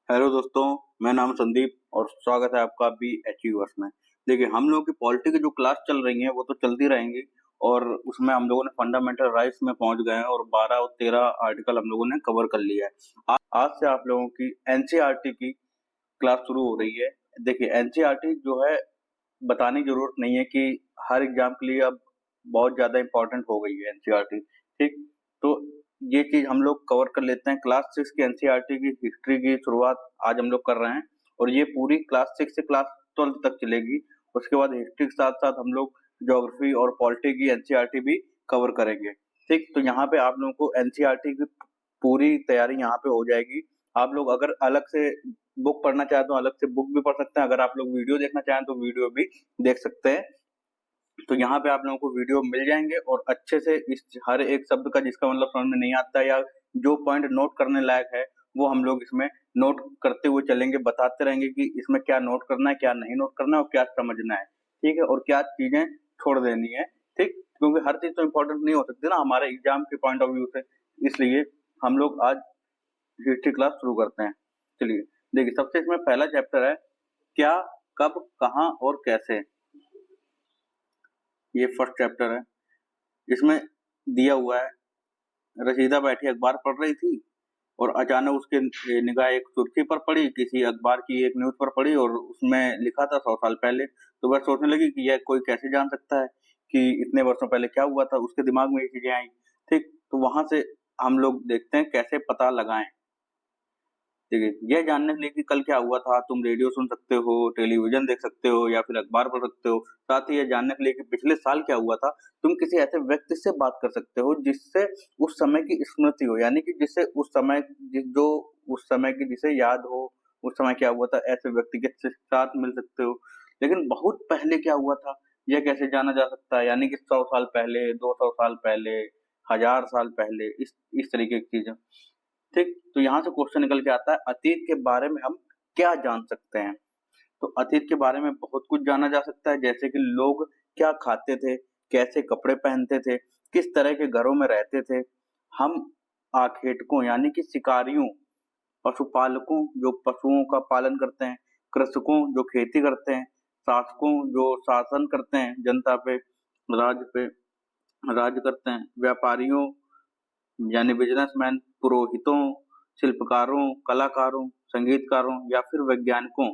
Hello दोस्तों, मैं नाम संदीप और स्वागत है आपका भी अचीवर्स में। देखिए, हम लोगों की पॉलिटी की जो क्लास चल रही है वो तो चलती रहेंगी और उसमें हम लोगों ने फंडामेंटल राइट्स में पहुंच गए हैं और 12 और 13 आर्टिकल हम लोगों ने कवर कर लिया है। आज से आप लोगों की एनसीईआरटी की क्लास शुरू हो रही है। देखिए, एनसीईआरटी जो है बताने की जरूरत नहीं है कि हर एग्जाम के लिए अब बहुत ज्यादा इंपॉर्टेंट हो गई है एनसीईआरटी। ठीक, तो ये चीज हम लोग कवर कर लेते हैं। क्लास 6 की एनसीईआरटी की हिस्ट्री की शुरुआत आज हम लोग कर रहे हैं और ये पूरी क्लास 6 से क्लास 12 तक चलेगी। उसके बाद हिस्ट्री के साथ साथ हम लोग ज्योग्राफी और पॉलिटी की एनसीईआरटी भी कवर करेंगे। ठीक, तो यहाँ पे आप लोगों को एनसीईआरटी की पूरी तैयारी यहाँ पे हो जाएगी। आप लोग अगर अलग से बुक पढ़ना चाहें तो अलग से बुक भी पढ़ सकते हैं। अगर आप लोग वीडियो देखना चाहें तो वीडियो भी देख सकते हैं। तो यहाँ पे आप लोगों को वीडियो मिल जाएंगे और अच्छे से इस हर एक शब्द का जिसका मतलब समझ में नहीं आता या जो पॉइंट नोट करने लायक है वो हम लोग इसमें नोट करते हुए चलेंगे, बताते रहेंगे कि इसमें क्या नोट करना है, क्या नहीं नोट करना है और क्या समझना है। ठीक है, और क्या चीजें छोड़ देनी है। ठीक, क्योंकि हर चीज तो इम्पोर्टेंट नहीं हो सकती ना हमारे एग्जाम के पॉइंट ऑफ व्यू से। इसलिए हम लोग आज हिस्ट्री क्लास शुरू करते हैं। चलिए, देखिए, सबसे इसमें पहला चैप्टर है क्या, कब, कहाँ और कैसे। ये फर्स्ट चैप्टर है। इसमें दिया हुआ है, रशीदा बैठी अखबार पढ़ रही थी और अचानक उसके निगाह एक सुर्खी पर पड़ी, किसी अखबार की एक न्यूज पर पड़ी और उसमें लिखा था 100 साल पहले। तो वह सोचने लगी कि यह कोई कैसे जान सकता है कि इतने वर्षों पहले क्या हुआ था। उसके दिमाग में ये चीजें आई। ठीक, तो वहां से हम लोग देखते हैं कैसे पता लगाएं। देखिए, यह जानने के लिए कि कल क्या हुआ था तुम रेडियो सुन सकते हो, टेलीविजन देख सकते हो या फिर अखबार पढ़ सकते हो। साथ ही यह जानने के लिए कि पिछले साल क्या हुआ था तुम किसी ऐसे व्यक्ति से बात कर सकते हो जिससे उस समय की स्मृति हो, यानी कि जिससे उस समय जो उस समय की जिसे याद हो उस समय क्या हुआ था, ऐसे व्यक्ति के साथ मिल सकते हो। लेकिन बहुत पहले क्या हुआ था यह कैसे जाना जा सकता है, यानी कि 100 साल पहले, 200 साल पहले, 1000 साल पहले, इस तरीके की चीजें। ठीक, तो यहाँ से क्वेश्चन निकल के आता है अतीत के बारे में हम क्या जान सकते हैं। तो अतीत के बारे में बहुत कुछ जाना जा सकता है, जैसे कि लोग क्या खाते थे, कैसे कपड़े पहनते थे, किस तरह के घरों में रहते थे। हम आखेटकों यानी कि शिकारियों, पशुपालकों जो पशुओं का पालन करते हैं, कृषकों जो खेती करते हैं, शासकों जो शासन करते हैं, जनता पे राज पे राज करते हैं, व्यापारियों यानी बिजनेसमैन, पुरोहितों, शिल्पकारों, कलाकारों, संगीतकारों या फिर वैज्ञानिकों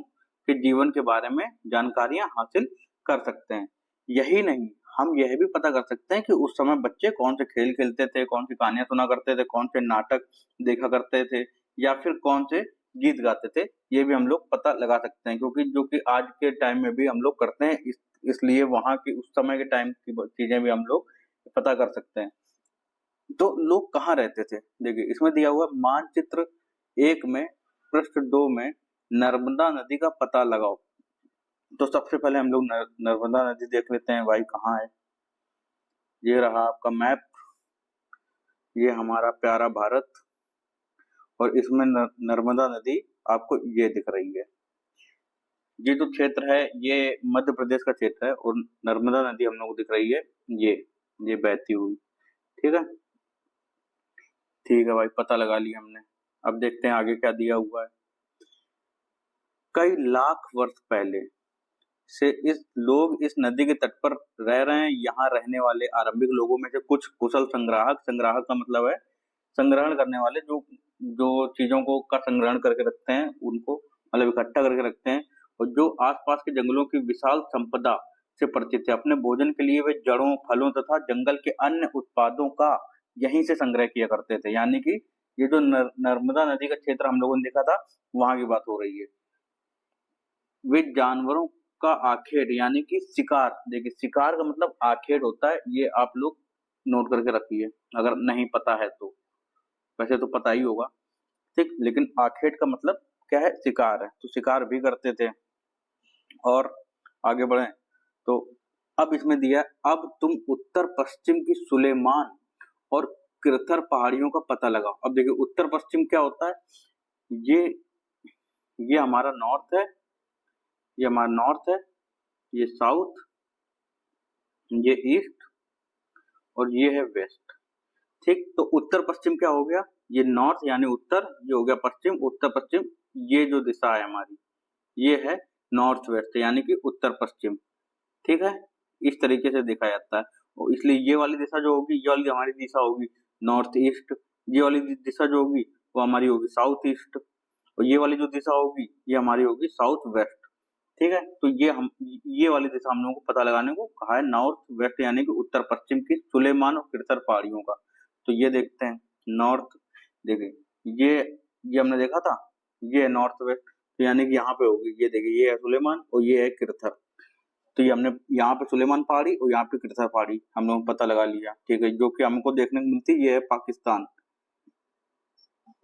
के जीवन के बारे में जानकारियां हासिल कर सकते हैं। यही नहीं, हम यह भी पता कर सकते हैं कि उस समय बच्चे कौन से खेल खेलते थे, कौन सी कहानियां सुना करते थे, कौन से नाटक देखा करते थे या फिर कौन से गीत गाते थे। ये भी हम लोग पता लगा सकते हैं, क्योंकि जो कि आज के टाइम में भी हम लोग करते हैं। इसलिए वहां की उस समय के टाइम की चीजें भी हम लोग पता कर सकते हैं। तो लोग कहाँ रहते थे, देखिए इसमें दिया हुआ मानचित्र 1 में पृष्ठ 2 में नर्मदा नदी का पता लगाओ। तो सबसे पहले हम लोग नर्मदा नदी देख लेते हैं भाई कहाँ है। ये रहा आपका मैप, ये हमारा प्यारा भारत और इसमें नर्मदा नदी आपको ये दिख रही है। ये जो क्षेत्र है ये मध्य प्रदेश का क्षेत्र है और नर्मदा नदी हम लोग को दिख रही है, ये ये बहती हुई। ठीक है, ठीक है भाई, पता लगा लिया हमने। अब देखते हैं आगे क्या दिया हुआ है। कई लाख वर्ष पहले से इस लोग इस नदी के तट पर रह रहे हैं। यहाँ रहने वाले आरंभिक लोगों में से कुछ कुशल संग्राहक, संग्राहक का मतलब है संग्रहण करने वाले, जो जो चीजों को का संग्रहण करके रखते हैं, उनको मतलब इकट्ठा करके रखते हैं और जो आसपास के जंगलों की विशाल संपदा से परिचित है। अपने भोजन के लिए वे जड़ों, फलों तथा जंगल के अन्य उत्पादों का यहीं से संग्रह किया करते थे। यानी कि ये जो नर्मदा नदी का क्षेत्र हम लोगों ने देखा था, वहां की बात हो रही है। वे जानवरों का आखेट यानी कि शिकार, देखिए शिकार का मतलब आखेट होता है, ये आप लोग नोट करके रखिए अगर नहीं पता है तो। वैसे तो पता ही होगा। ठीक, लेकिन आखेट का मतलब क्या है, शिकार है। तो शिकार भी करते थे। और आगे बढ़े तो अब इसमें दिया है, अब तुम उत्तर पश्चिम की सुलेमान और कृथर पहाड़ियों का पता लगाओ। अब देखिए उत्तर पश्चिम क्या होता है, ये ये हमारा नॉर्थ है, ये हमारा नॉर्थ है, ये साउथ, ये ईस्ट और ये है वेस्ट। ठीक, तो उत्तर पश्चिम क्या हो गया, ये नॉर्थ यानी उत्तर, ये हो गया पश्चिम, उत्तर पश्चिम। ये जो दिशा है हमारी, ये है नॉर्थ वेस्ट यानी कि उत्तर पश्चिम। ठीक है, इस तरीके से देखा जाता है। और इसलिए ये वाली दिशा जो होगी, ये वाली हमारी दिशा होगी नॉर्थ ईस्ट। ये वाली दिशा जो होगी वो हमारी होगी साउथ ईस्ट। और ये वाली जो दिशा होगी ये हमारी होगी साउथ वेस्ट। ठीक है, तो ये वाली दिशा हम लोगों को पता लगाने को कहा है नॉर्थ वेस्ट यानी कि उत्तर पश्चिम की सुलेमान और किरथर पहाड़ियों का। तो ये देखते हैं नॉर्थ, देखिए ये हमने देखा था, ये है नॉर्थ वेस्ट, तो यानी कि यहाँ पे होगी, ये देखिए ये है सुलेमान और ये है किरथर। तो ये हमने यहाँ पे सुलेमान पहाड़ी और यहाँ पे किरथर पहाड़ी हम लोगों ने पता लगा लिया। ठीक है, जो कि हमको देखने को मिलती है, ये है पाकिस्तान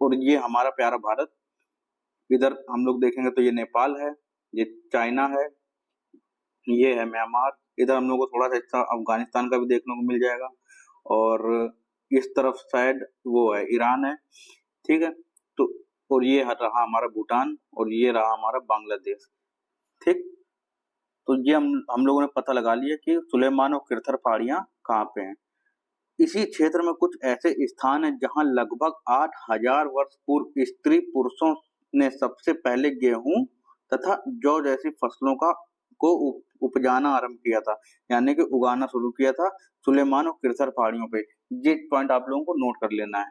और ये हमारा प्यारा भारत। इधर हम लोग देखेंगे तो ये नेपाल है, ये चाइना है, ये है म्यांमार। इधर हम लोग को थोड़ा सा हिस्सा अफगानिस्तान का भी देखने को मिल जाएगा और इस तरफ शायद वो है ईरान है। ठीक है, तो और ये रहा हमारा भूटान और ये रहा हमारा बांग्लादेश। ठीक, तो ये हम लोगों ने पता लगा लिया कि सुलेमान और किरथर पहाड़ियां कहाँ पे हैं। इसी क्षेत्र में कुछ ऐसे स्थान हैं जहां लगभग 8,000 वर्ष पूर्व स्त्री पुरुषों ने सबसे पहले गेहूं तथा जौ जैसी फसलों को उपजाना आरंभ किया था, यानी कि उगाना शुरू किया था सुलेमान और किरथर पहाड़ियों पे। ये पॉइंट आप लोगों को नोट कर लेना है।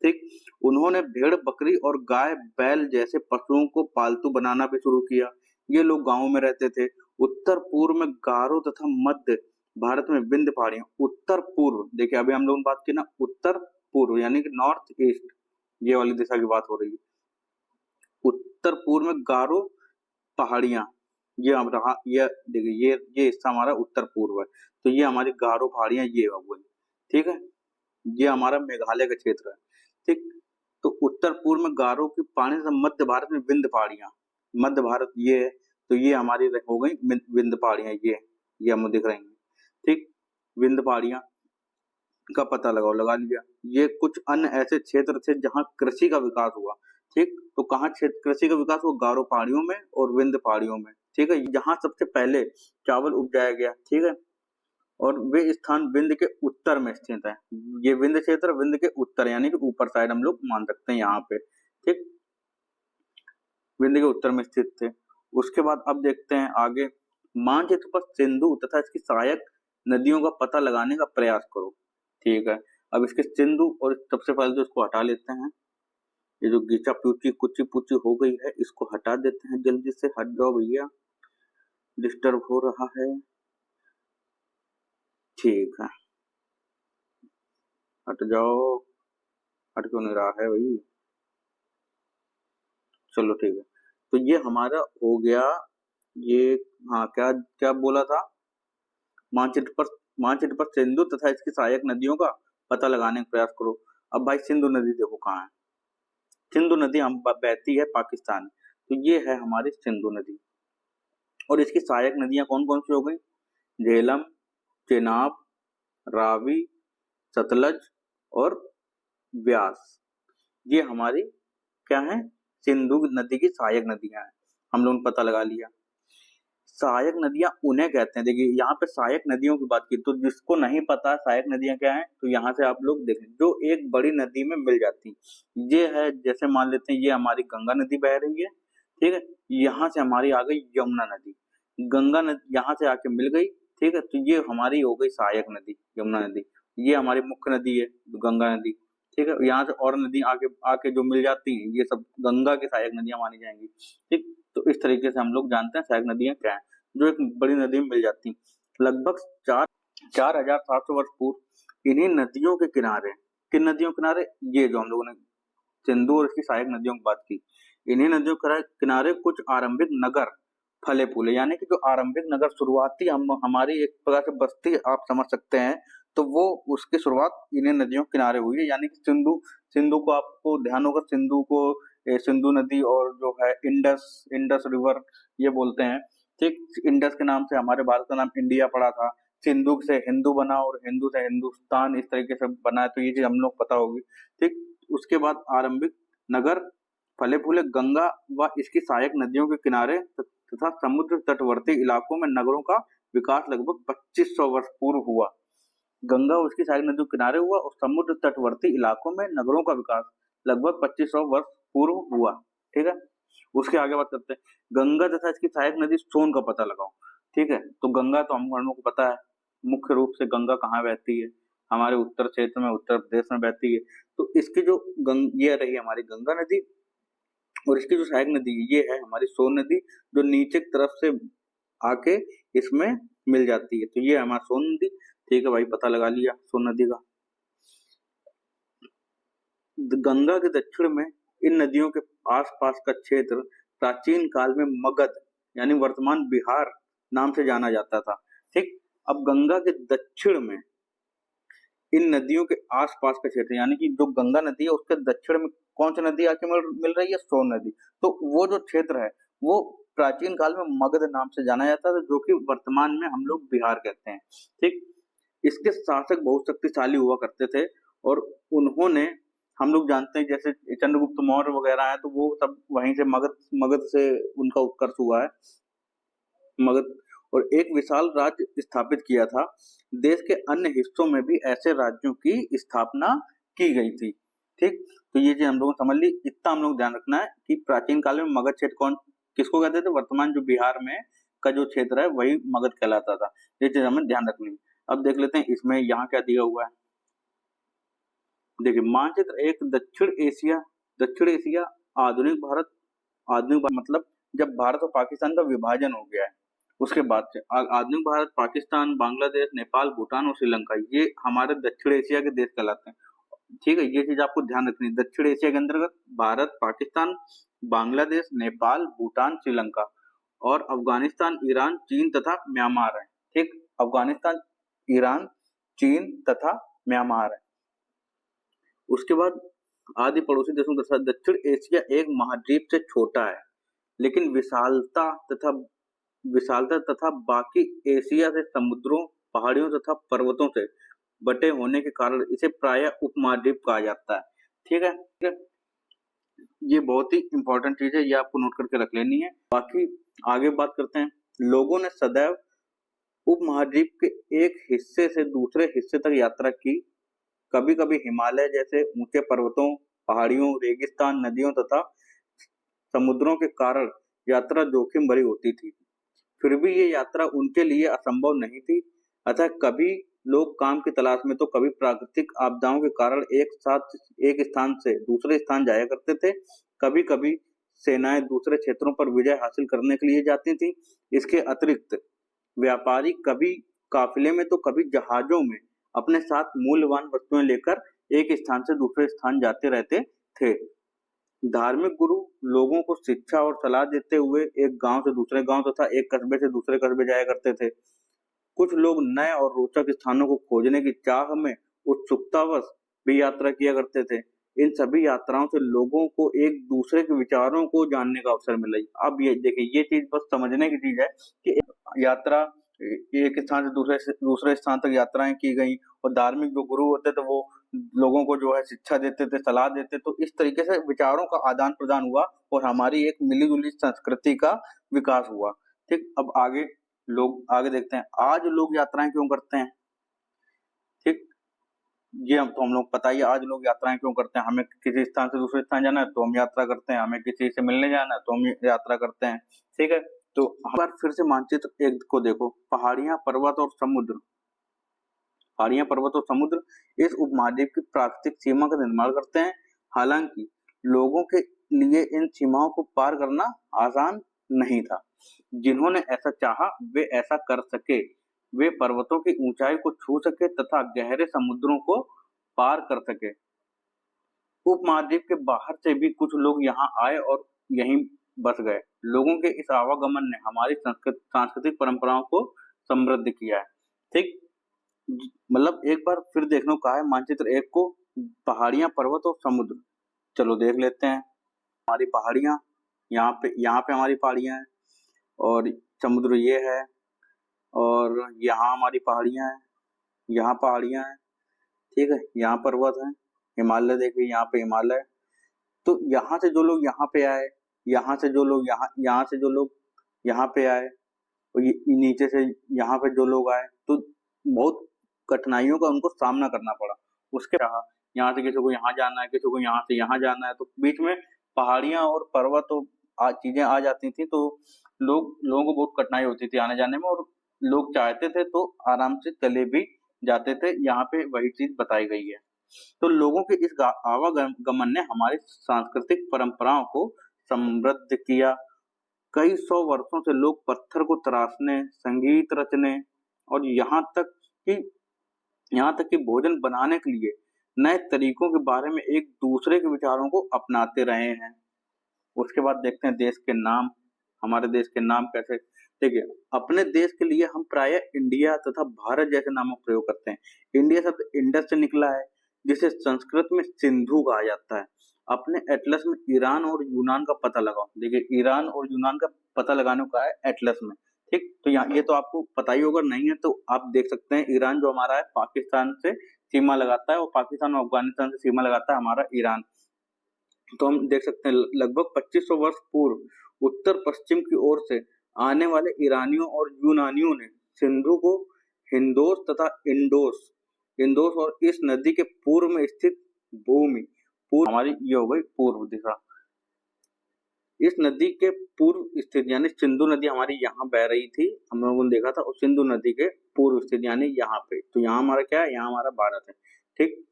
ठीक, उन्होंने भेड़ बकरी और गाय बैल जैसे पशुओं को पालतू बनाना भी शुरू किया। ये लोग गांवों में रहते थे। उत्तर पूर्व में गारो तथा मध्य भारत में विंध्य पहाड़ियां। उत्तर पूर्व देखिए, अभी हम लोगों ने बात की ना उत्तर पूर्व यानी कि नॉर्थ ईस्ट, ये वाली दिशा की बात हो रही है। उत्तर पूर्व में गारो पहाड़ियां, ये हम रहा, ये देखिए ये हिस्सा हमारा उत्तर पूर्व है, तो ये हमारी गारो पहाड़ियां ये हुई। ठीक है, ये हमारा मेघालय का क्षेत्र है। ठीक, तो उत्तर पूर्व में गारो की पहाड़ी से मध्य भारत में विंध्य पहाड़ियां, मध्य भारत ये है, तो ये हमारी हो गई विंध्य पहाड़ियां, ये हमें दिख रही हैं। ठीक, विंध्य पहाड़ियां का पता लगा लिया। ये कुछ अन्य ऐसे क्षेत्र थे जहां कृषि का विकास हुआ। ठीक, तो कहाँ क्षेत्र कृषि का विकास हुआ? गारो पहाड़ियों में और विंध्य पहाड़ियों में। ठीक है, जहां सबसे पहले चावल उपजाया गया। ठीक है, और वे स्थान विंध्य के उत्तर में स्थित है। ये विंध्य क्षेत्र विंध्य के उत्तर यानी कि ऊपर साइड हम लोग मान सकते हैं यहाँ पे। ठीक, विंध्य के उत्तर में स्थित थे। उसके बाद अब देखते हैं आगे, मानचित्र पर सिंधु तथा इसकी सहायक नदियों का पता लगाने का प्रयास करो। ठीक है, अब इसके सिंधु और सबसे पहले तो इसको हटा लेते हैं। ये जो गीचा पूची कुची पूची हो गई है, इसको हटा देते हैं। जल्दी से हट जाओ भैया, डिस्टर्ब हो रहा है। ठीक है, हट जाओ, हट क्यों नहीं रहा है भाई? चलो ठीक है, तो ये हमारा हो गया ये। हाँ, क्या क्या बोला था? मानचित्र पर सिंधु तथा इसकी सहायक नदियों का पता लगाने का प्रयास करो। अब भाई सिंधु नदी देखो कहाँ है। सिंधु नदी हम बहती है पाकिस्तान, तो ये है हमारी सिंधु नदी। और इसकी सहायक नदियां कौन कौन सी हो गई? झेलम, चेनाब, रावी, सतलज और ब्यास। ये हमारी क्या है? सिंधु नदी की सहायक नदियां हैं। हम लोगों ने पता लगा लिया। सहायक नदियां उन्हें कहते हैं, देखिए यहाँ पे सहायक नदियों की बात की, तो जिसको नहीं पता सहायक नदियां क्या हैं, तो यहाँ से आप लोग देखें, जो एक बड़ी नदी में मिल जाती। ये है, जैसे मान लेते हैं ये हमारी गंगा नदी बह रही है। ठीक है, यहाँ से हमारी आ गई यमुना नदी, गंगा नदी यहाँ से आके मिल गई। ठीक है, तो ये हमारी हो गई सहायक नदी यमुना नदी। ये हमारी मुख्य नदी है गंगा नदी। ठीक है, यहाँ से और नदी आके आके जो मिल जाती हैं, ये सब गंगा की सहायक नदियां मानी जाएंगी। ठीक, तो इस तरीके से हम लोग जानते हैं सहायक नदियां क्या है, जो एक बड़ी नदी में मिल जाती हैं। लगभग 4,700 वर्ष पूर्व इन्हीं नदियों के किनारे, किन नदियों के किनारे? ये जो हम लोगों ने सिंधु और इसकी सहायक नदियों की बात की, इन्हीं नदियों के किनारे कुछ आरंभिक नगर फले फूले, यानी कि जो आरंभिक नगर शुरुआती हमारी एक प्रकार से बस्ती आप समझ सकते हैं, तो वो उसकी शुरुआत इन्हीं नदियों के किनारे हुई है। यानी कि सिंधु को आपको ध्यान होगा, सिंधु को सिंधु नदी और जो है इंडस रिवर ये बोलते हैं। ठीक, इंडस के नाम से हमारे भारत का नाम इंडिया पड़ा था। सिंधु से हिंदू बना और हिंदू से हिंदुस्तान, इस तरीके से बना है, तो ये चीज हम लोग पता होगी। ठीक, उसके बाद आरंभिक नगर फले फूले गंगा व इसकी सहायक नदियों के किनारे तथा समुद्र तटवर्ती इलाकों में नगरों का विकास लगभग 2500 वर्ष पूर्व हुआ। गंगा और उसकी सहायक नदियों के किनारे हुआ और समुद्र तटवर्ती इलाकों में नगरों का विकास लगभग 2500 वर्ष पूर्व हुआ। ठीक है, उसके आगे बात करते हैं, गंगा तथा इसकी सहायक नदी सोन का पता लगाओ। ठीक है, तो गंगा तो हम लोगों को पता है, मुख्य रूप से गंगा कहाँ बहती है, हमारे उत्तर क्षेत्र में, उत्तर प्रदेश में बहती है। तो इसकी जो ये रही हमारी गंगा नदी, और इसकी जो सहायक नदी ये है हमारी सोन नदी, जो नीचे की तरफ से आके इसमें मिल जाती है। तो ये है हमारा सोन नदी। ठीक है भाई, पता लगा लिया सोन नदी का। गंगा के दक्षिण में इन नदियों के आसपास का क्षेत्र प्राचीन काल में मगध यानी वर्तमान बिहार नाम से जाना जाता था। ठीक, अब गंगा के दक्षिण में इन नदियों के आसपास का क्षेत्र, यानी कि जो गंगा नदी है उसके दक्षिण में कौन सी नदी आके मिल रही है, सोन नदी। तो वो जो क्षेत्र है वो प्राचीन काल में मगध नाम से जाना जाता था, जो कि वर्तमान में हम लोग बिहार कहते हैं। ठीक, इसके शासक बहुत शक्तिशाली हुआ करते थे, और उन्होंने, हम लोग जानते हैं जैसे चंद्रगुप्त मौर्य वगैरह है, तो वो सब वहीं से मगध से उनका उत्कर्ष हुआ है, मगध, और एक विशाल राज्य स्थापित किया था। देश के अन्य हिस्सों में भी ऐसे राज्यों की स्थापना की गई थी। ठीक, तो ये चीज हम लोगों ने समझ ली। इतना हम लोग ध्यान रखना है कि प्राचीन काल में मगध क्षेत्र किसको कहते थे, वर्तमान जो बिहार में का जो क्षेत्र है वही मगध कहलाता था। ये चीज हमें ध्यान रखनी है। अब देख लेते हैं इसमें यहाँ क्या दिया हुआ है। देखिए, मानचित्र एक, दक्षिण एशिया, आधुनिक भारत मतलब जब भारत और पाकिस्तान का विभाजन हो गया है उसके बाद से आधुनिक भारत, पाकिस्तान, बांग्लादेश, नेपाल, भूटान और श्रीलंका, ये हमारे दक्षिण एशिया के देश कहलाते हैं। ठीक है, ये चीज आपको ध्यान रखनी है। दक्षिण एशिया के अंतर्गत भारत, पाकिस्तान, बांग्लादेश, नेपाल, भूटान, श्रीलंका, और अफगानिस्तान, ईरान, चीन तथा म्यांमार है। ठीक, अफगानिस्तान, ईरान, चीन तथा म्यांमार है। उसके बाद आदि पड़ोसी देशों के साथ दक्षिण एशिया एक महाद्वीप से छोटा है, लेकिन विशालता तथा बाकी एशिया से समुद्रों, पहाड़ियों तथा पर्वतों से बटे होने के कारण इसे प्रायः उपमहाद्वीप कहा जाता है। ठीक है, ये बहुत ही इंपॉर्टेंट चीज है, ये आपको नोट करके रख लेनी है। बाकी आगे बात करते हैं। लोगों ने सदैव उपमहाद्वीप के एक हिस्से से दूसरे हिस्से तक यात्रा की। कभी कभी हिमालय जैसे ऊंचे पर्वतों, पहाड़ियों, रेगिस्तान, नदियों तथा समुद्रों के कारण यात्रा जोखिम भरी होती थी। फिर भी ये यात्रा उनके लिए असंभव नहीं थी। अतः कभी लोग काम की तलाश में, तो कभी प्राकृतिक आपदाओं के कारण एक स्थान से दूसरे स्थान जाया करते थे। कभी कभी सेनाएं दूसरे क्षेत्रों पर विजय हासिल करने के लिए जाती थी। इसके अतिरिक्त व्यापारी कभी काफिले में तो कभी जहाजों में अपने साथ मूल्यवान वस्तुएं लेकर एक स्थान से दूसरे स्थान जाते रहते थे। धार्मिक गुरु लोगों को शिक्षा और सलाह देते हुए एक गांव से दूसरे गांव तथा एक कस्बे से दूसरे कस्बे जाया करते थे। कुछ लोग नए और रोचक स्थानों को खोजने की चाह में उत्सुकतावश भी यात्रा किया करते थे। इन सभी यात्राओं से लोगों को एक दूसरे के विचारों को जानने का अवसर मिला। अब ये देखिए, ये चीज बस समझने की चीज है कि यात्रा, एक स्थान से दूसरे स्थान तक यात्राएं की गई, और धार्मिक जो गुरु होते थे वो लोगों को जो है शिक्षा देते थे, सलाह देते। तो इस तरीके से विचारों का आदान प्रदान हुआ और हमारी एक मिली जुली संस्कृति का विकास हुआ। ठीक, अब आगे देखते हैं, आज लोग यात्राएं क्यों करते हैं। ठीक, ये हम लोग पता ही है, आज लोग यात्राएं क्यों करते हैं। हमें किसी स्थान से दूसरे स्थान जाना है तो हम यात्रा करते हैं, हमें किसी से मिलने जाना है तो हम यात्रा करते हैं। ठीक है, तो एक बार फिर से मानचित्र एक को देखो। पहाड़ियां, पर्वत और समुद्र इस उपमहाद्वीप की प्राकृतिक सीमा का निर्माण करते हैं। हालांकि लोगों के लिए इन सीमाओं को पार करना आसान नहीं था। जिन्होंने ऐसा चाहा वे ऐसा कर सके। वे पर्वतों की ऊंचाई को छू सके तथा गहरे समुद्रों को पार कर सके। उपमहाद्वीप के बाहर से भी कुछ लोग यहाँ आए और यहीं बस गए। लोगों के इस आवागमन ने हमारी सांस्कृतिक परंपराओं को समृद्ध किया है। ठीक, मतलब एक बार फिर देखने को कहा है मानचित्र एक को, पहाड़ियां, पर्वत और समुद्र। चलो देख लेते हैं। हमारी पहाड़ियां, यहाँ पे हमारी पहाड़ियां हैं, और समुद्र ये है, और यहाँ हमारी पहाड़ियां हैं, यहाँ पहाड़ियां हैं। ठीक है, यहाँ पर्वत है, हिमालय देखिए, यहाँ पे हिमालय। तो यहाँ से जो लोग यहाँ पे आए, यहाँ से जो लोग यहाँ से जो लोग यहाँ पे आए, और नीचे से यहाँ पे जो लोग आए, तो बहुत कठिनाइयों का उनको सामना करना पड़ा। उसके रहा यहाँ से किसी को यहाँ जाना है, किसी को यहाँ से यहाँ जाना है, तो बीच में पहाड़ियां और पर्वत और चीजें आ जाती थी, तो लोगों को बहुत कठिनाई होती थी आने जाने में, और लोग चाहते थे तो आराम से चले भी जाते थे। यहाँ पे वही चीज बताई गई है। तो लोगों के इस आवागमन ने हमारी सांस्कृतिक परंपराओं को समृद्ध किया। कई सौ वर्षों से लोग पत्थर को तराशने, संगीत रचने और यहाँ तक कि भोजन बनाने के लिए नए तरीकों के बारे में एक दूसरे के विचारों को अपनाते रहे हैं। उसके बाद देखते हैं देश के नाम। हमारे देश के नाम कैसे, देखिए अपने देश के लिए हम प्राय इंडिया तथा भारत जैसे नामों का प्रयोग करते हैं। इंडिया शब्द इंडस से निकला है, जिसे संस्कृत में सिंधु कहा जाता है। अपने एटलस में ईरान और यूनान का पता लगाओ। देखिए ईरान और यूनान का पता लगाने का है एटलस में, ठीक। तो यहाँ ये तो आपको पता ही होगा, नहीं है तो आप देख सकते हैं। ईरान जो हमारा है पाकिस्तान से सीमा लगाता है, और पाकिस्तान और अफगानिस्तान से सीमा लगाता है हमारा ईरान। तो हम देख सकते हैं लगभग 2500 वर्ष पूर्व उत्तर पश्चिम की ओर से आने वाले ईरानियों और यूनानियों ने सिंधु को हिंदोस तथा इंडोस और इस नदी के पूर्व में स्थित भूमि, पूर्व हमारी ये हो गई पूर्व दिशा, इस नदी के पूर्व स्थित यानी सिंधु नदी हमारी यहाँ बह रही थी, हम लोगों ने देखा था, और सिंधु नदी के पूर्व स्थित यानी यहाँ पे, तो यहाँ हमारा क्या है, यहाँ हमारा भारत है, ठीक।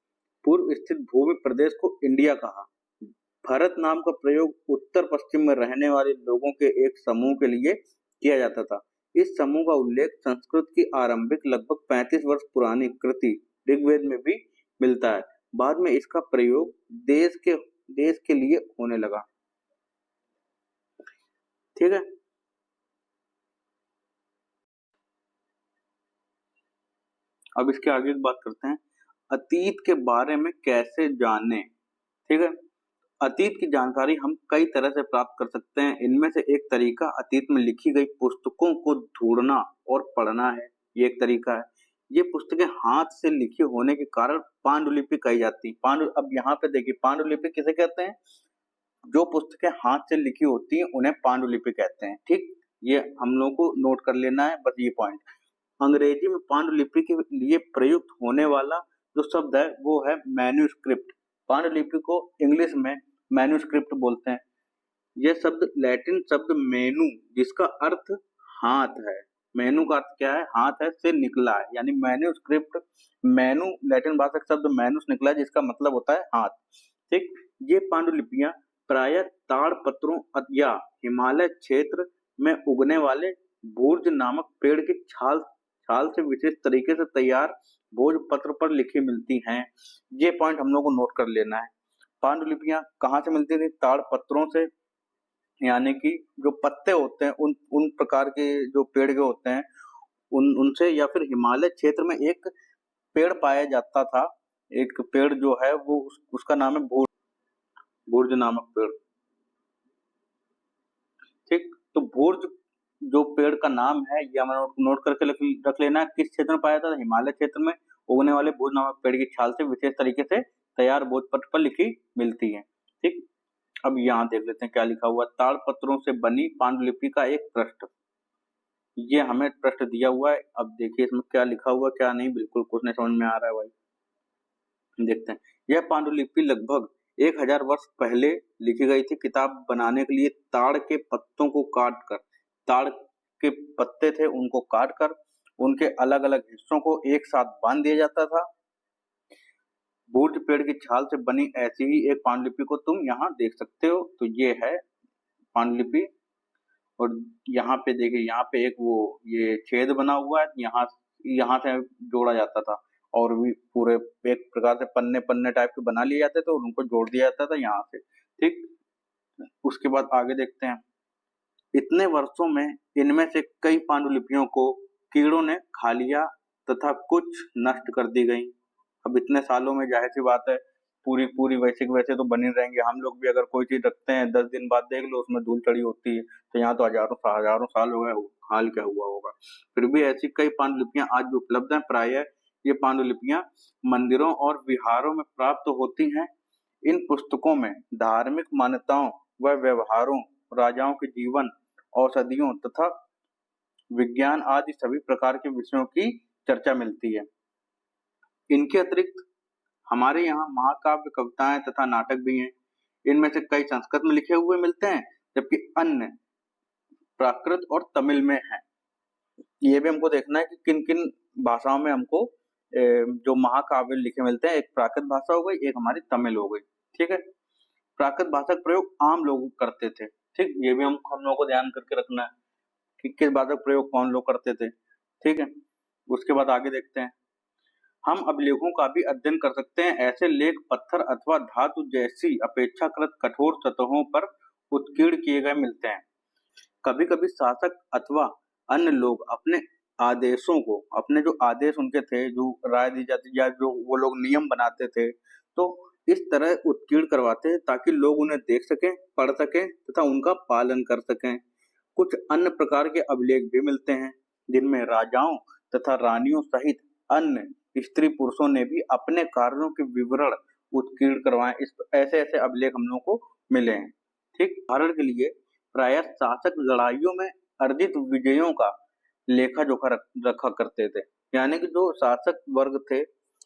पूर्व स्थित भूमि प्रदेश को इंडिया कहा। भारत नाम का प्रयोग उत्तर पश्चिम में रहने वाले लोगों के एक समूह के लिए किया जाता था। इस समूह का उल्लेख संस्कृत की आरंभिक लगभग 35 वर्ष पुरानी कृति ऋग्वेद में भी मिलता है। बाद में इसका प्रयोग देश के लिए होने लगा, ठीक है। अब इसके आगे बात करते हैं अतीत के बारे में कैसे जाने, ठीक है। अतीत की जानकारी हम कई तरह से प्राप्त कर सकते हैं। इनमें से एक तरीका अतीत में लिखी गई पुस्तकों को ढूंढना और पढ़ना है, ये एक तरीका है। ये पुस्तकें हाथ से लिखी होने के कारण पांडुलिपि कही जाती है। अब यहाँ पे देखिए पांडुलिपि किसे कहते हैं, जो पुस्तकें हाथ से लिखी होती हैं उन्हें पांडुलिपि कहते हैं, ठीक। ये हम लोगों को नोट कर लेना है बस ये पॉइंट। अंग्रेजी में पांडुलिपि के लिए प्रयुक्त होने वाला जो शब्द है वो है मैन्युस्क्रिप्ट। पांडुलिपि को इंग्लिश में मैन्युस्क्रिप्ट बोलते हैं। यह शब्द लैटिन शब्द मेनू, जिसका अर्थ हाथ है, मेनू का अर्थ क्या है, हाथ है, से निकला है, यानी मैन्युस्क्रिप्ट, मेनू लैटिन भाषा का शब्द मैनुस निकला है, जिसका मतलब होता है हाथ, ठीक। ये पांडुलिपियां प्रायः ताड़ पत्रों या हिमालय क्षेत्र में उगने वाले भूर्ज नामक पेड़ की छाल से विशेष तरीके से तैयार भोजपत्र पर लिखी मिलती हैं। ये पॉइंट हम लोग को नोट कर लेना है। पांडुलिपियां कहाँ से मिलती थी, ताड़ पत्रों से, यानी कि जो पत्ते होते हैं उन प्रकार के जो पेड़ के होते हैं उनसे, या फिर हिमालय क्षेत्र में एक पेड़ पाया जाता था, एक पेड़ जो है वो उसका नाम है भूर्ज नामक पेड़, ठीक। तो भूर्ज जो पेड़ का नाम है ये हमें नोट करके रख लेना। किस क्षेत्र में पाया जाता था, हिमालय क्षेत्र में उगने वाले भूर्ज नामक पेड़ की छाल से विशेष तरीके से तैयार भोजपत्र पर लिखी मिलती है, ठीक। अब यहाँ देख लेते हैं क्या लिखा हुआ, ताड़ पत्रों से बनी पांडुलिपि का एक पृष्ठ, ये हमें पृष्ठ दिया हुआ है। अब देखिए इसमें क्या लिखा हुआ क्या नहीं, बिल्कुल कुछ नहीं समझ में आ रहा है भाई। देखते हैं, यह पांडुलिपि लगभग 1000 वर्ष पहले लिखी गई थी। किताब बनाने के लिए ताड़ के पत्तों को काटकर, ताड़ के पत्ते थे उनको काटकर उनके अलग अलग हिस्सों को एक साथ बांध दिया जाता था। भूर्ज पेड़ की छाल से बनी ऐसी ही एक पांडुलिपि को तुम यहाँ देख सकते हो। तो ये है पांडुलिपि, और यहाँ पे देखिए यहाँ पे एक वो ये छेद बना हुआ है, यहाँ से जोड़ा जाता था, और भी पूरे एक प्रकार से पन्ने पन्ने टाइप के बना लिए जाते थे और उनको जोड़ दिया जाता था यहाँ से, ठीक। उसके बाद आगे देखते हैं, इतने वर्षों में इनमें से कई पांडुलिपियों को कीड़ों ने खा लिया तथा कुछ नष्ट कर दी गई। अब इतने सालों में जाहिर सी बात है पूरी वैसे की वैसे तो बनी रहेंगे। हम लोग भी अगर कोई चीज रखते हैं 10 दिन बाद देख लो उसमें धूल चढ़ी होती है, तो यहाँ तो हजारों साल हो गए, हाल क्या हुआ होगा। फिर भी ऐसी कई पांडुलिपियां आज भी उपलब्ध हैं। प्रायः ये पांडुलिपियां मंदिरों और विहारों में प्राप्त होती हैं। इन पुस्तकों में धार्मिक मान्यताओं व व्यवहारों, राजाओं के जीवन, औषधियों तथा विज्ञान आदि सभी प्रकार के विषयों की चर्चा मिलती है। इनके अतिरिक्त हमारे यहाँ महाकाव्य, कविताएं तथा नाटक भी हैं। इनमें से कई संस्कृत में लिखे हुए मिलते हैं, जबकि अन्य प्राकृत और तमिल में हैं। ये भी हमको देखना है कि किन किन भाषाओं में हमको जो महाकाव्य लिखे मिलते हैं। एक प्राकृत भाषा हो गई, एक हमारी तमिल हो गई। ठीक है, प्राकृत भाषा का प्रयोग आम लोग करते थे। ठीक, ये भी हम लोगों को ध्यान करके रखना है कि किस भाषा का प्रयोग कौन लोग करते थे। ठीक है, उसके बाद आगे देखते हैं। हम अभिलेखों का भी अध्ययन कर सकते हैं। ऐसे लेख पत्थर अथवा धातु जैसी अपेक्षाकृत कठोर सतहों पर उत्कीर्ण किए गए मिलते हैं। कभी कभी शासक अथवा अन्य लोग अपने आदेशों को, अपने जो आदेश उनके थे, जो राय दी जाती या जो वो लोग नियम बनाते थे, तो इस तरह उत्कीर्ण करवाते हैं ताकि लोग उन्हें देख सकें, पढ़ सकें तथा उनका पालन कर सकें। कुछ अन्य प्रकार के अभिलेख भी मिलते हैं जिनमें राजाओं तथा रानियों सहित अन्य स्त्री पुरुषों ने भी अपने कार्यों के विवरण उत्कीर्ण करवाए। इस ऐसे ऐसे अभिलेख हम लोगों को मिले हैं। ठीक, उदाहरण के लिए प्रायः शासक लड़ाइयों में अर्जित विजयों का लेखा जोखा रखा करते थे। यानी कि जो शासक वर्ग थे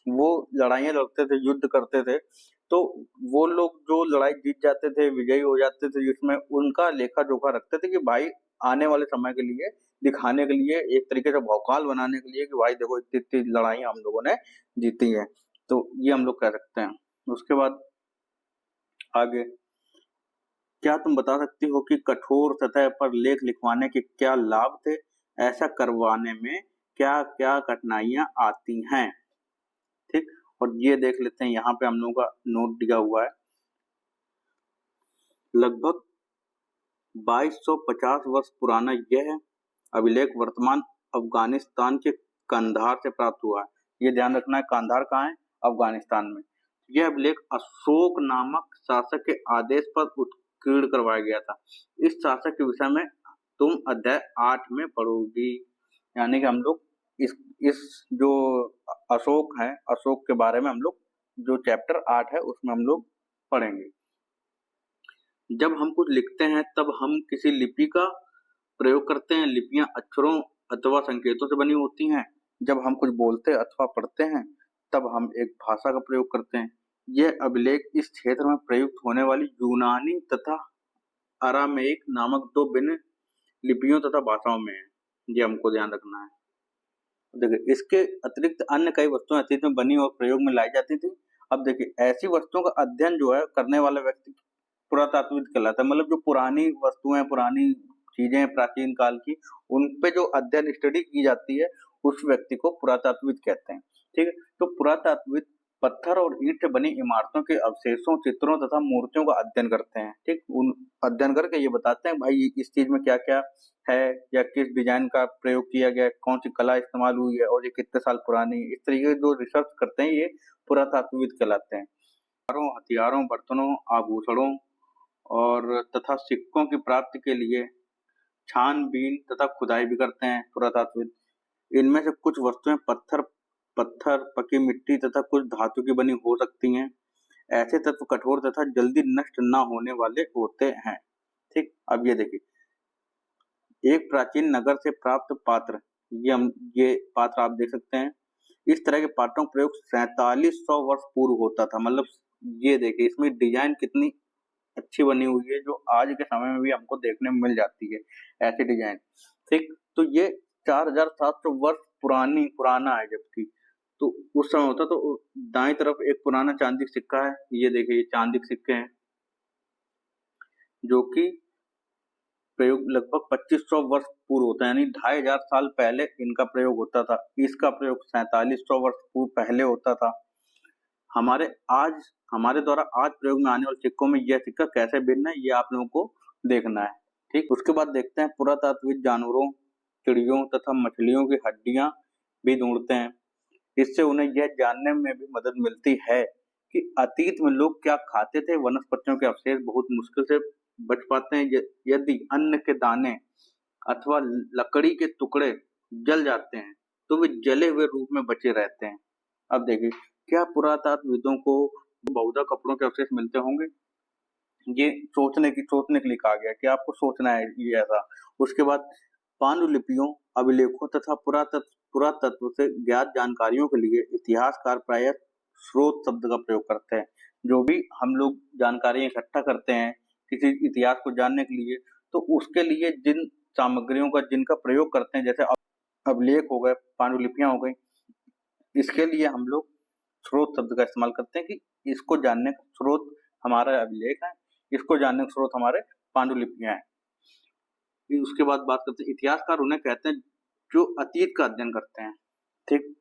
वो लड़ाइयां लड़ते थे, युद्ध करते थे, तो वो लोग जो लड़ाई जीत जाते थे, विजयी हो जाते थे, जिसमें उनका लेखा जोखा रखते थे कि भाई आने वाले समय के लिए दिखाने के लिए, एक तरीके से भौकाल बनाने के लिए कि भाई देखो इतनी इतनी लड़ाइयां हम लोगों ने जीती है। तो ये हम लोग कह सकते हैं। उसके बाद आगे, क्या तुम बता सकती हो कि कठोर सतह पर लेख लिखवाने के क्या लाभ थे? ऐसा करवाने में क्या क्या कठिनाइयां आती हैं? ठीक, और ये देख लेते हैं, यहाँ पे हम लोगों का नोट दिया हुआ है। लगभग 2250 वर्ष पुराना यह अभिलेख वर्तमान अफगानिस्तान के कंधार से प्राप्त हुआ है। ये ध्यान रखना है, कंधार कहाँ है? अफगानिस्तान में। यह अभिलेख अशोक नामक शासक के आदेश पर उत्कीर्ण करवाया गया था। इस शासक के विषय में तुम अध्याय 8 में पढ़ोगी। यानी कि हम लोग इस जो अशोक है, अशोक के बारे में हम लोग जो चैप्टर 8 है उसमें हम लोग पढ़ेंगे। जब हम कुछ लिखते हैं तब हम किसी लिपि का प्रयोग करते हैं। लिपियां अक्षरों अथवा संकेतों से बनी होती हैं। जब हम कुछ बोलते अथवा पढ़ते हैं तब हम एक भाषा का प्रयोग करते हैं। यह अभिलेख इस क्षेत्र में प्रयुक्त होने वाली यूनानी तथा अरामेइक नामक दो भिन्न लिपियों तथा भाषाओं में है। ये हमको ध्यान रखना है। देखिए, इसके अतिरिक्त अन्य कई वस्तुएं अतीत में बनी और प्रयोग में लाई जाती थी। अब देखिए, ऐसी वस्तुओं का अध्ययन जो है करने वाला व्यक्ति पुरातात्विद कहलाता है। मतलब जो पुरानी वस्तुएं, पुरानी चीजें, प्राचीन काल की, उन पे जो अध्ययन स्टडी की जाती है उस व्यक्ति को पुरातात्विद कहते हैं। ठीक है, तो पुरातात्विद पत्थर और ईंट से बनी इमारतों के अवशेषों, चित्रों तथा मूर्तियों का अध्ययन करते हैं। ठीक, उन अध्ययन करके ये बताते हैं भाई इस चीज में क्या क्या है या किस डिजाइन का प्रयोग किया गया, कौन सी कला इस्तेमाल हुई है और ये कितने साल पुरानी। इस तरीके जो रिसर्च करते हैं ये पुरातात्विद कहलाते हैं। हथियारों, बर्तनों, आभूषणों और तथा सिक्कों की प्राप्ति के लिए छानबीन तथा खुदाई भी करते हैं पुरातात्विद। इनमें से कुछ वस्तुएं पत्थर, पकी मिट्टी तथा कुछ धातु की बनी हो सकती हैं। ऐसे तत्व कठोर तथा जल्दी नष्ट न होने वाले होते हैं। ठीक, अब ये देखिए, एक प्राचीन नगर से प्राप्त पात्र, ये पात्र आप देख सकते हैं। इस तरह के पात्रों का प्रयोग 4700 वर्ष पूर्व होता था। मतलब ये देखिए, इसमें डिजाइन कितनी अच्छी बनी हुई है जो आज के समय में भी हमको देखने में मिल जाती है ऐसी डिजाइन। ठीक, तो ये 4700 वर्ष पुराना है। जबकि तो उस समय होता, तो दाएं तरफ एक पुराना चांदी का सिक्का है। ये देखिए, ये चांदी के सिक्के हैं जो कि प्रयोग लगभग 2500 वर्ष पूर्व होता है, यानी 2500 साल पहले इनका प्रयोग होता था। इसका प्रयोग 4700 वर्ष पूर्व पहले होता था। हमारे द्वारा आज प्रयोग में आने वाले सिक्कों में यह सिक्का कैसे भिन्न है, ये आप लोगों को देखना है। ठीक, उसके बाद देखते हैं पुरातात्विक जानवरों, चिड़ियों तथा मछलियों की हड्डियां भी ढूंढते हैं। इससे उन्हें यह जानने में भी मदद मिलती है कि अतीत में लोग क्या खाते थे। वनस्पतियों के अवशेष बहुत मुश्किल से बच पाते हैं। यदि अन्न के दाने अथवा लकड़ी के टुकड़े जल जाते हैं तो वे जले हुए रूप में बचे रहते हैं। अब देखिए, क्या पुरातात्विदों को बहुधा कपड़ों के अवशेष मिलते होंगे? ये सोचने के लिए कहा गया कि आपको सोचना है ये ऐसा। उसके बाद पांडुलिपियों, अभिलेखों तथा पुरातत्व से ज्ञात जानकारियों के लिए इतिहासकार प्रायः स्रोत शब्द का प्रयोग करते हैं। जो भी हम लोग जानकारी इकट्ठा करते हैं किसी इतिहास को जानने के लिए, तो उसके लिए जिन सामग्रियों का जिनका प्रयोग करते हैं, जैसे अभिलेख हो गए, पांडुलिपियां हो गई, इसके लिए हम लोग स्रोत शब्द का इस्तेमाल करते हैं कि इसको जानने का स्रोत हमारा अभिलेख है, इसको जानने का स्रोत हमारे पांडुलिपियां हैं। फिर उसके बाद बात करते हैं इतिहासकार उन्हें कहते हैं जो अतीत का अध्ययन करते हैं। ठीक,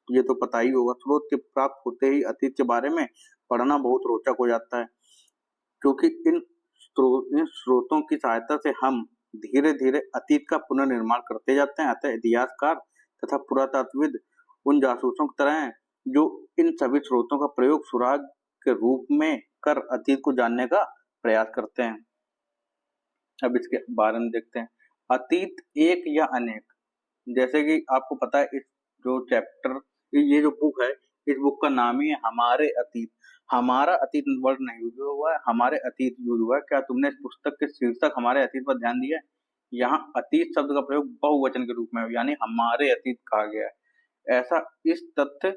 ये तो पता ही होगा, स्रोत के प्राप्त होते ही अतीत के बारे में पढ़ना बहुत रोचक हो जाता है, क्योंकि इन स्रोतों की सहायता से हम धीरे धीरे अतीत का पुनर्निर्माण करते जाते हैं। अतः इतिहासकार तथा पुरातत्वविद उन जासूसों की तरह हैं जो इन सभी स्रोतों का प्रयोग सुराग के रूप में कर अतीत को जानने का प्रयास करते हैं। अब इसके बारे में देखते हैं, अतीत एक या अनेक। जैसे कि आपको पता है इस जो चैप्टर, ये जो बुक है, इस बुक का नाम ही है हमारे अतीत। हमारा अतीत वर्ड नहीं यूज हुआ है, हमारे अतीत यूज हुआ है। क्या तुमने इस पुस्तक के शीर्षक हमारे अतीत पर ध्यान दिया है? यहाँ अतीत शब्द का प्रयोग बहुवचन के रूप में है, यानी हमारे अतीत कहा गया है। ऐसा इस तथ्य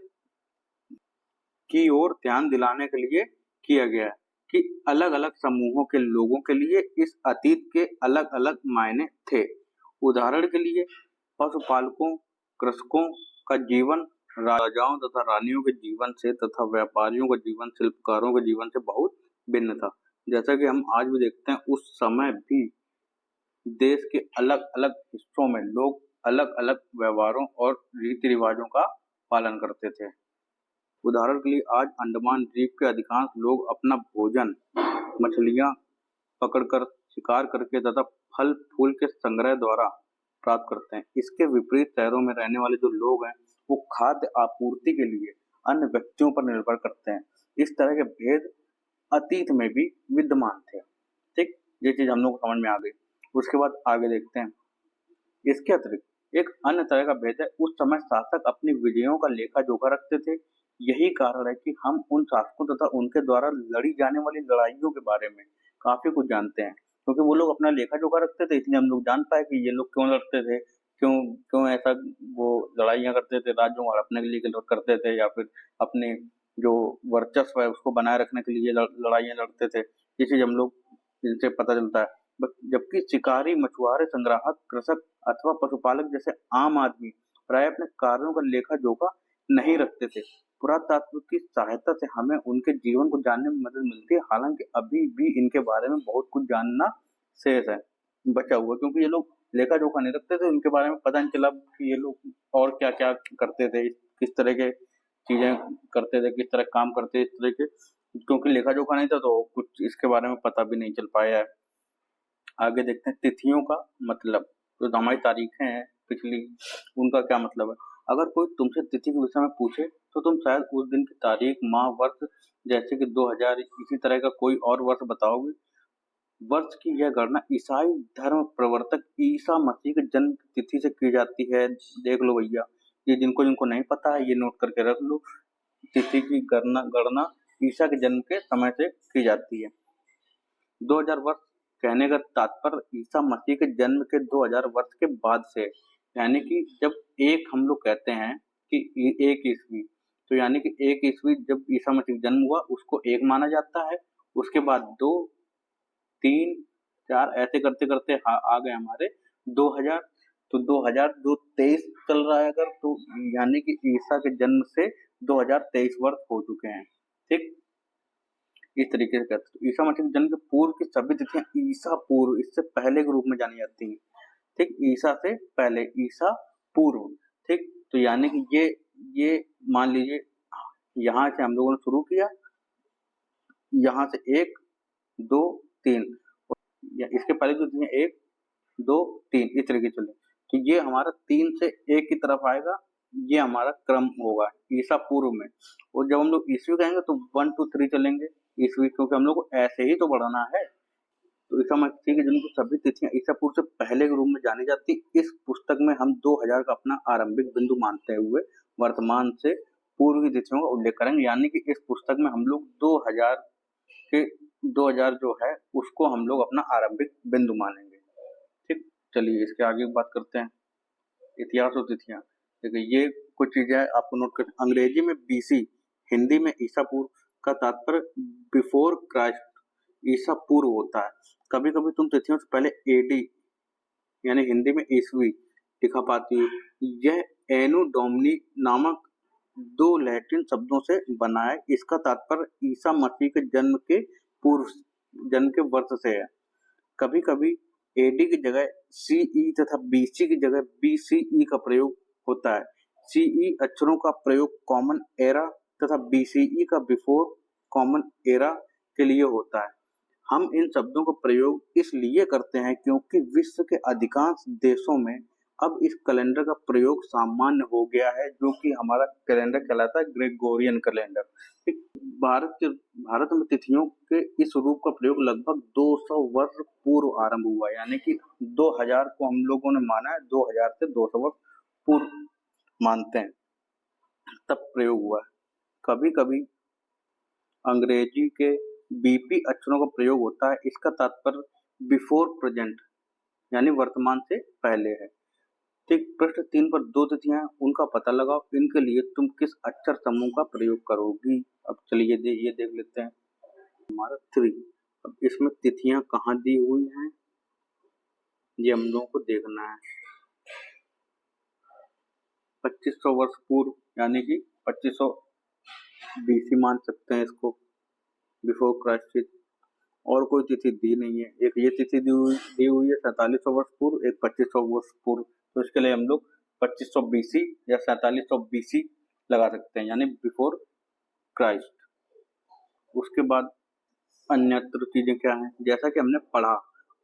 की ओर ध्यान दिलाने के लिए किया गया है कि अलग अलग समूहों के लोगों के लिए इस अतीत के अलग अलग मायने थे। उदाहरण के लिए पशुपालकों, कृषकों का जीवन राजाओं तथा रानियों के जीवन से तथा व्यापारियों का जीवन शिल्पकारों के जीवन से बहुत भिन्न था। जैसा कि हम आज भी देखते हैं, उस समय भी देश के अलग अलग हिस्सों में लोग अलग अलग व्यवहारों और रीति रिवाजों का पालन करते थे। उदाहरण के लिए आज अंडमान द्वीप के अधिकांश लोग अपना भोजन मछलियां पकड़कर, शिकार करके तथा फल फूल के संग्रह द्वारा प्राप्त करते हैं। इसके विपरीत शहरों में रहने वाले जो लोग हैं वो खाद्य आपूर्ति के लिए अन्य व्यक्तियों पर निर्भर करते हैं। इस तरह के भेद अतीत में भी विद्यमान थे। ठीक, ये चीज हम लोग को समझ में आ गई। उसके बाद आगे देखते हैं, इसके अतिरिक्त एक अन्य तरह का भेद है, उस समय शासक अपनी विजयों का लेखा जोखा रखते थे। यही कारण है कि हम उन शासकों तथा उनके द्वारा लड़ी जाने वाली लड़ाइयों के बारे में काफी कुछ जानते हैं, क्योंकि वो लोग अपना लेखा जोखा रखते थे, इसलिए हम लोग जान पाए कि ये लोग क्यों लड़ते थे, क्यों क्यों ऐसा वो लड़ाइयाँ करते थे, राज्यों को हड़पने के लिए करते थे, या फिर अपने जो वर्चस्व है उसको बनाए रखने के लिए लड़ाइयाँ लड़ते थे। ये चीज हम लोग इनसे पता चलता है। जबकि शिकारी, मछुआरे, संग्राहक, कृषक अथवा पशुपालक जैसे आम आदमी प्राय अपने कार्यों का लेखा जोखा नहीं रखते थे। पुरातत्व की सहायता से हमें उनके जीवन को जानने में मदद मिलती है, हालांकि अभी भी इनके बारे में बहुत कुछ जानना शेष है, बचा हुआ, क्योंकि ये लोग लेखा जोखा नहीं रखते थे, उनके बारे में पता नहीं चला कि ये लोग और क्या क्या करते थे, किस तरह के चीजें करते थे, किस तरह काम करते थे, इस तरह के, क्योंकि लेखा जोखा नहीं था तो कुछ इसके बारे में पता भी नहीं चल पाया है। आगे देखते हैं तिथियों का मतलब, तो हमारी तारीखें हैं पिछली, उनका क्या मतलब है। अगर कोई तुमसे तिथि के विषय में पूछे तो तुम शायद उस दिन की तारीख, माह, वर्ष, जैसे कि 2000 इसी तरह का कोई और वर्ष बताओगे। वर्ष की यह गणना ईसाई धर्म प्रवर्तक ईसा मसीह के जन्म की तिथि से की जाती है। देख लो भैया, ये जिनको जिनको नहीं पता है ये नोट करके रख लो, तिथि की गणना गणना ईसा के जन्म के समय से की जाती है। 2000 वर्ष कहने का तात्पर्य ईसा मसीह के जन्म के 2000 वर्ष के बाद से, यानी कि जब एक हम लोग कहते हैं कि एक ईस्वी, तो यानी कि एक ईस्वी जब ईसा मसीह जन्म हुआ उसको एक माना जाता है। उसके बाद 2, 3, 4 ऐसे करते करते आ गए हमारे 2000। तो 2000 जो 23 चल रहा है अगर, तो यानी कि ईसा के जन्म से 2023 वर्ष हो चुके हैं। ठीक, इस तरीके से कहते हैं। ईसा मसीह के जन्म के पूर्व की सभी तिथियां ईसा पूर्व, इससे पहले के रूप में जानी जाती हैं। ठीक, ईसा से पहले, ईसा पूर्व। ठीक, तो यानी कि ये मान लीजिए यहाँ से हम लोगों ने शुरू किया, यहाँ से 1, 2, 3, इसके पहले जो तिथियां 1, 2, 3 इस तरीके चले, तो ये हमारा 3 से 1 की तरफ आएगा, ये हमारा क्रम होगा ईसा पूर्व में। और जब हम लोग ईस्वी कहेंगे तो 1, 2, 3 चलेंगे ईस्वी, क्योंकि हम लोग को ऐसे ही तो बढ़ना है। तो ईसा मसीह के जन्म की सभी तिथियां ईसा पूर्व से पहले के रूप में जानी जाती। इस पुस्तक में हम 2000 का अपना आरंभिक बिंदु मानते हुए वर्तमान से पूर्व की तिथियों का उल्लेख करेंगे, यानी कि इस पुस्तक में हम लोग 2000 के 2000 जो है उसको हम लोग अपना आरंभिक बिंदु मानेंगे। ठीक, चलिए इसके आगे बात करते हैं, इतिहास और तिथियां। देखिए ये कुछ चीजें आपको नोट कर, अंग्रेजी में बीसी हिंदी में ईसा पूर्व का तात्पर्य बिफोर क्राइस्ट, ईसा पूर्व होता है। कभी कभी तुम तिथियों से पहले एडी यानी हिंदी में ईसवी लिखा पाती हो। यह एनो डोमिनी नामक दो लैटिन शब्दों से बना है। इसका तात्पर्य ईसा मसीह के जन्म के वर्ष से है। कभी कभी एडी की जगह सीई तथा बीसी की जगह बीसीई का प्रयोग होता है। सीई अक्षरों का प्रयोग कॉमन एरा तथा बीसीई का बिफोर कॉमन एरा के लिए होता है। हम इन शब्दों का प्रयोग इसलिए करते हैं क्योंकि विश्व के अधिकांश देशों में अब इस कैलेंडर का प्रयोग सामान्य हो गया है, जो कि हमारा कैलेंडर कहलाता है ग्रेगोरियन कैलेंडर। भारत में तिथियों के इस रूप का प्रयोग लगभग 200 वर्ष पूर्व आरंभ हुआ, यानी कि 2000 को हम लोगों ने माना है, 2000 से 200 वर्ष पूर्व मानते हैं, तब प्रयोग हुआ है। कभी कभी अंग्रेजी के बीपी अक्षरों का प्रयोग होता है। इसका तात्पर्य बिफोर प्रेजेंट यानी वर्तमान से पहले है। ठीक, पृष्ठ 3 पर दो तिथियां हैं, उनका पता लगाओ। इनके लिए तुम किस अक्षर समूह का प्रयोग करोगी? अब चलिए ये देख लेते हैं। हमारा 3। अब इसमें तिथियां कहाँ दी हुई हैं ये हम लोगों को देखना है। 2500 वर्ष पूर्व यानी कि 2500 बीसी मान सकते हैं इसको, बिफोर क्राइस्ट। और कोई तिथि दी नहीं है। एक ये तिथि दी हुई है 4700 वर्ष पूर्व, एक 2500 वर्ष पूर्व। तो इसके लिए हम लोग 2500 बीसी या 4700 बीसी लगा सकते हैं, यानी बिफोर क्राइस्ट। उसके बाद अन्यत्र चीजें क्या हैं, जैसा कि हमने पढ़ा,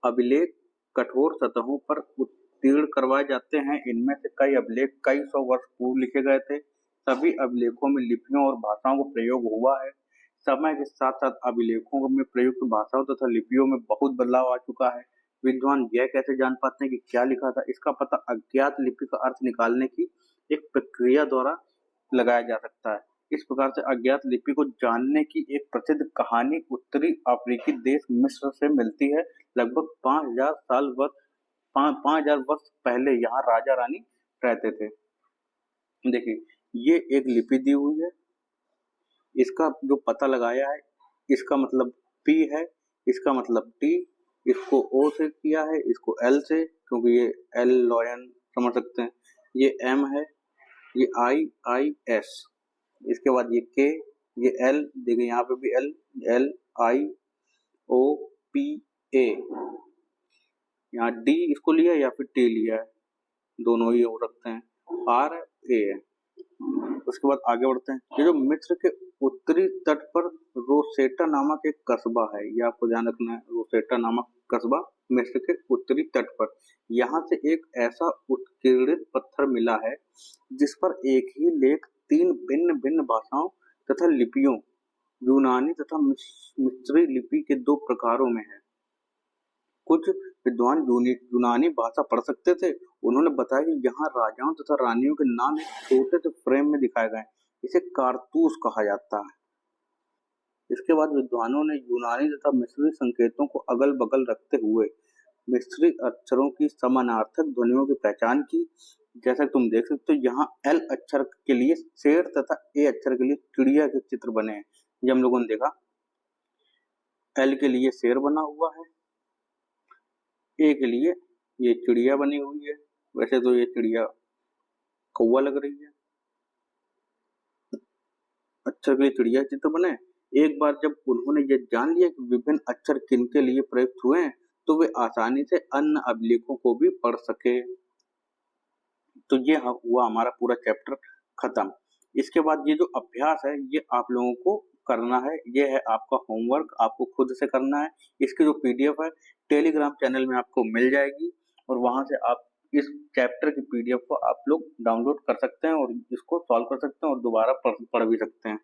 अभिलेख कठोर सतहों पर उत्तीर्ण करवाए जाते हैं। इनमें से कई अभिलेख कई सौ वर्ष पूर्व लिखे गए थे। सभी अभिलेखों में लिपियों और भाषाओं का प्रयोग हुआ है। समय के साथ साथ अभिलेखों में प्रयुक्त भाषाओं तथा लिपियों में बहुत बदलाव आ चुका है। विद्वान यह कैसे जान पाते हैं कि क्या लिखा था? इसका पता अज्ञात लिपि का अर्थ निकालने की एक प्रक्रिया द्वारा लगाया जा सकता है। इस प्रकार से अज्ञात लिपि को जानने की एक प्रसिद्ध कहानी उत्तरी अफ्रीकी देश मिस्र से मिलती है। लगभग 5000 वर्ष पहले यहाँ राजा रानी रहते थे। देखिए, ये एक लिपि दी हुई है, इसका जो पता लगाया है, इसका मतलब P है, इसका मतलब T, इसको O से किया है, इसको L से, क्योंकि ये L लॉयन समझ सकते हैं, ये M है, ये I S, इसके बाद ये K, ये L, देखिए यहाँ पे भी LIOPA, यहाँ D इसको लिया या फिर T लिया है, दोनों ही हो सकते हैं, RA है। उसके बाद आगे बढ़ते हैं। ये जो मिस्र के उत्तरी तट पर रोसेटा नामक एक कस्बा है, ये आपको ध्यान रखना है, रोसेटा नामक कस्बा मिस्र के उत्तरी तट पर। यहाँ से एक ऐसा उत्कीर्णित पत्थर मिला है जिस पर एक ही लेख 3 भिन्न भिन्न भाषाओं तथा लिपियों, यूनानी तथा मिस्री लिपि के 2 प्रकारों में है। कुछ विद्वान यूनानी भाषा पढ़ सकते थे। उन्होंने बताया कि यहाँ राजाओं तथा रानियों के नाम एक छोटे से फ्रेम में दिखाए गए, इसे कारतूस कहा जाता है। इसके बाद विद्वानों ने यूनानी तथा मिस्री संकेतों को अगल बगल रखते हुए मिस्री अक्षरों की समानार्थक ध्वनियों की पहचान की। जैसा तुम देख सकते हो, यहाँ L अक्षर के लिए शेर तथा A अक्षर के लिए चिड़िया के चित्र बने हैं। ये हम लोगों ने देखा, L के लिए शेर बना हुआ है, A के लिए ये चिड़िया बनी हुई है। वैसे तो ये चिड़िया कौवा लग रही है, अक्षर के लिए चिड़िया चित्र बने। एक बार जब उन्होंने ये जान लिया कि विभिन्न अक्षर किनके लिए प्रयुक्त हुए हैं, तो वे आसानी से अन्य अभिलेखों को भी पढ़ सके। तो ये हुआ हमारा पूरा चैप्टर खत्म। इसके बाद ये जो अभ्यास है ये आप लोगों को करना है, ये है आपका होमवर्क, आपको खुद से करना है। इसकी जो PDF है टेलीग्राम चैनल में आपको मिल जाएगी, और वहां से आप इस चैप्टर की PDF को आप लोग डाउनलोड कर सकते हैं और इसको सॉल्व कर सकते हैं और दोबारा पढ़ भी सकते हैं।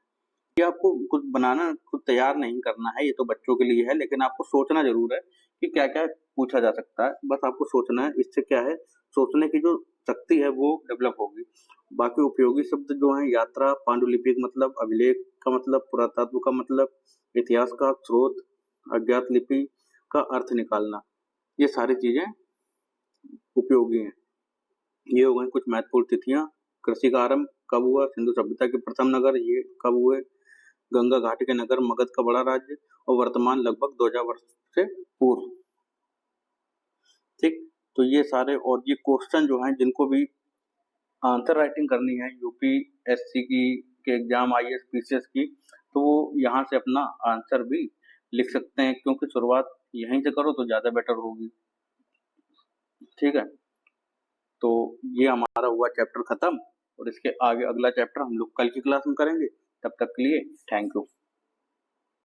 ये आपको कुछ बनाना, कुछ तैयार नहीं करना है, ये तो बच्चों के लिए है, लेकिन आपको सोचना जरूर है कि क्या क्या पूछा जा सकता है। बस आपको सोचना है, इससे क्या है, सोचने की जो शक्ति है वो डेवलप होगी। बाकी उपयोगी शब्द जो हैं, यात्रा, पांडुलिपि का मतलब, अभिलेख का मतलब, पुरातत्व का मतलब, इतिहास का स्रोत, अज्ञात लिपि का अर्थ निकालना, ये सारी चीजें उपयोगी हैं। ये हो गई कुछ महत्वपूर्ण तिथियां। कृषि का आरंभ कब हुआ, सिंधु सभ्यता के प्रथम नगर ये कब हुए, गंगा घाट के नगर, मगध का बड़ा राज्य, और वर्तमान लगभग 2000 वर्ष से पूर्व। ठीक, तो ये सारे और ये क्वेश्चन जो हैं जिनको भी आंसर राइटिंग करनी है यूपीएससी की के एग्जाम, आईएएस पीसीएस की, तो वो यहाँ से अपना आंसर भी लिख सकते हैं, क्योंकि शुरुआत यहीं से करो तो ज्यादा बेटर होगी। ठीक है, तो ये हमारा हुआ चैप्टर खत्म, और इसके आगे अगला चैप्टर हम लोग कल की क्लास में करेंगे। तब तक के लिए थैंक यू।